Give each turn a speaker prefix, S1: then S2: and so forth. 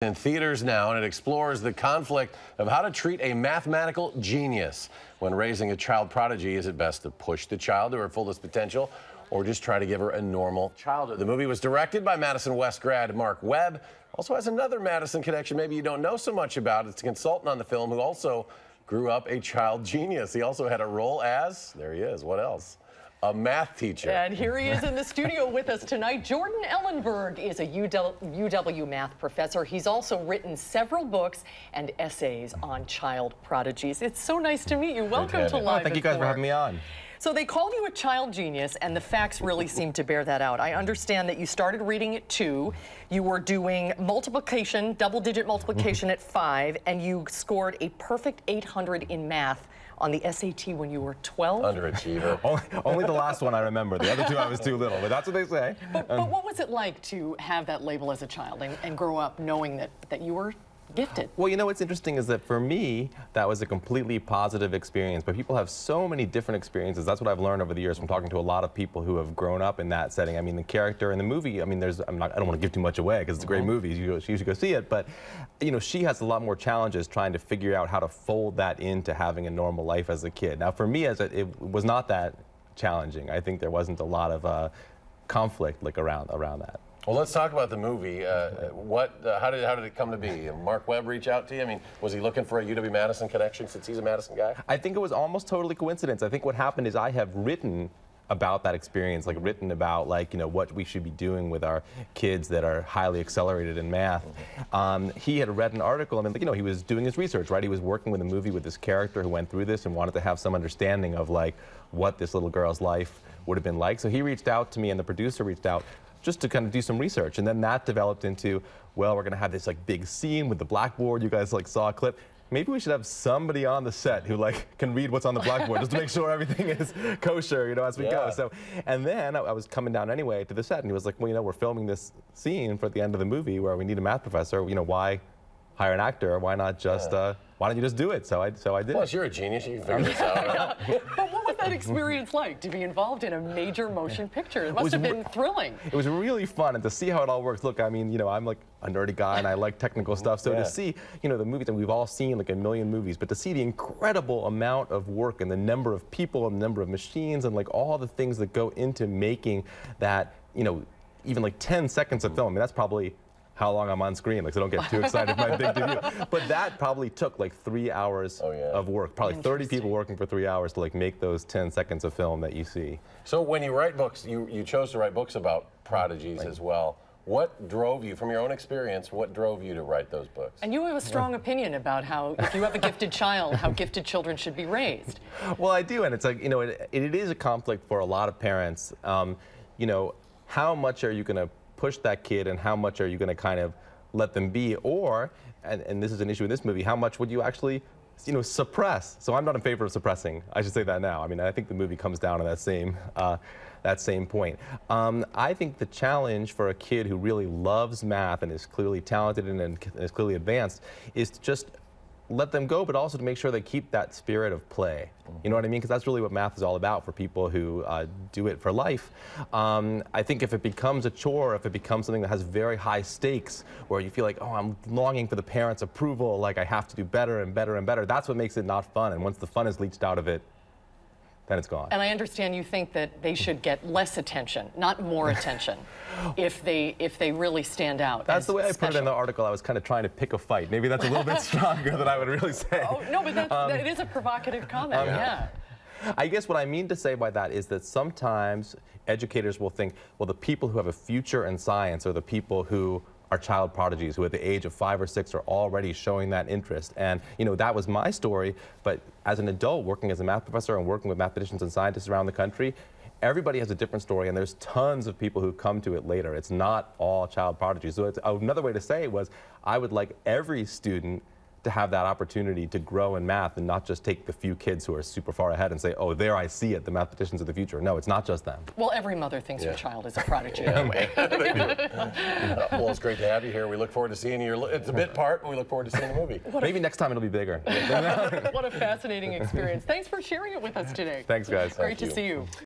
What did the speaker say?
S1: In theaters now, and it explores the conflict of how to treat a mathematical genius. When raising a child prodigy, is it best to push the child to her fullest potential or just try to give her a normal childhood? The movie was directed by Madison West grad Mark Webb. Also has another Madison connection maybe you don't know so much about. It's a consultant on the film who also grew up a child genius. He also had a role as, there he is, what else? A math teacher.
S2: And here he is in the studio with us tonight. Jordan Ellenberg is a UW math professor. He's also written several books and essays on child prodigies. It's so nice to meet you. Welcome to Live.
S3: Thank you guys for having me on.
S2: So they called you a child genius, and the facts really seem to bear that out. I understand that you started reading at 2. You were doing multiplication, double-digit multiplication at 5, and you scored a perfect 800 in math on the SAT when you were 12?
S1: Underachiever.
S3: Only the last one I remember. The other two I was too little, but that's what they say.
S2: But what was it like to have that label as a child and grow up knowing that you were gifted?
S3: Well, you know what's interesting is that for me, that was a completely positive experience, but people have so many different experiences. That's what I've learned over the years from talking to a lot of people who have grown up in that setting. I mean, the character in the movie, I mean, I don't want to give too much away because it's a great movie. You should go see it, but you know, she has a lot more challenges trying to figure out how to fold that into having a normal life as a kid. Now, for me, it was not that challenging. I think there wasn't a lot of conflict around that.
S1: Well, let's talk about the movie. How did it come to be? Mark Webb reach out to you? I mean, was he looking for a UW-Madison connection since he's a Madison guy?
S3: I think it was almost totally coincidence. I think what happened is I have written about that experience, written about what we should be doing with our kids that are highly accelerated in math. He had read an article, I mean, he was doing his research, right? He was working with a movie with this character who went through this and wanted to have some understanding of what this little girl's life would have been like. So he reached out to me, and the producer reached out just to kind of do some research, and then that developed into, well, we're gonna have this big scene with the blackboard. You guys saw a clip. Maybe we should have somebody on the set who can read what's on the blackboard just to make sure everything is kosher, as we go. So, and then I was coming down anyway to the set, and he was like, well, we're filming this scene for the end of the movie where we need a math professor. Why hire an actor? Why not just why don't you just do it? So I did.
S1: Plus, you're a genius. You can figure this out.
S2: But what was that experience like to be involved in a major motion picture? It must have been thrilling.
S3: It was really fun, and to see how it all works. Look, I mean, I'm like a nerdy guy, and I like technical stuff. So to see, the movies, and we've all seen a million movies, but to see the incredible amount of work and the number of people and the number of machines and all the things that go into making that, even 10 seconds of film. I mean, that's probably how long I'm on screen, so don't get too excited for my big debut. But that probably took 3 hours of work, probably 30 people working for 3 hours to make those 10 seconds of film that you see.
S1: So when you write books, you chose to write books about prodigies as well. What drove you, from your own experience, what drove you to write those books?
S2: And you have a strong opinion about how, if you have a gifted child, how gifted children should be raised.
S3: Well, I do, and it's it is a conflict for a lot of parents. How much are you going to push that kid, and how much are you going to kind of let them be, or, and this is an issue in this movie, how much would you actually, suppress? So I'm not in favor of suppressing. I should say that now. I mean, I think the movie comes down to that same point. I think the challenge for a kid who really loves math and is clearly talented and is clearly advanced is to just let them go, but also to make sure they keep that spirit of play. You know what I mean? Because that's really what math is all about for people who do it for life. I think if it becomes a chore, if it becomes something that has very high stakes, where you feel like, oh, I'm longing for the parents' approval, I have to do better and better and better, that's what makes it not fun. And once the fun is leached out of it, then it's gone.
S2: And I understand you think that they should get less attention, not more attention, if they really stand out.
S3: That's the way I put it in the article. I was kind of trying to pick a fight. Maybe that's a little bit stronger than I would really say.
S2: Oh, no, but it is a provocative comment, yeah.
S3: I guess what I mean to say by that is that sometimes educators will think, well, the people who have a future in science are the people who are child prodigies, who at the age of 5 or 6 are already showing that interest. And that was my story, but as an adult working as a math professor and working with mathematicians and scientists around the country, everybody has a different story, and there's tons of people who come to it later. It's not all child prodigies. So another way to say it was, I would like every student to have that opportunity to grow in math and not just take the few kids who are super far ahead and say, oh, there I see it, the mathematicians of the future. No, it's not just them.
S2: Well, every mother thinks her child is a prodigy anyway.
S1: Well, it's great to have you here. We look forward to seeing you. It's a bit part, but we look forward to seeing the movie.
S3: Maybe next time it'll be bigger.
S2: What a fascinating experience. Thanks for sharing it with us today.
S3: Thanks, guys.
S2: Great to see you.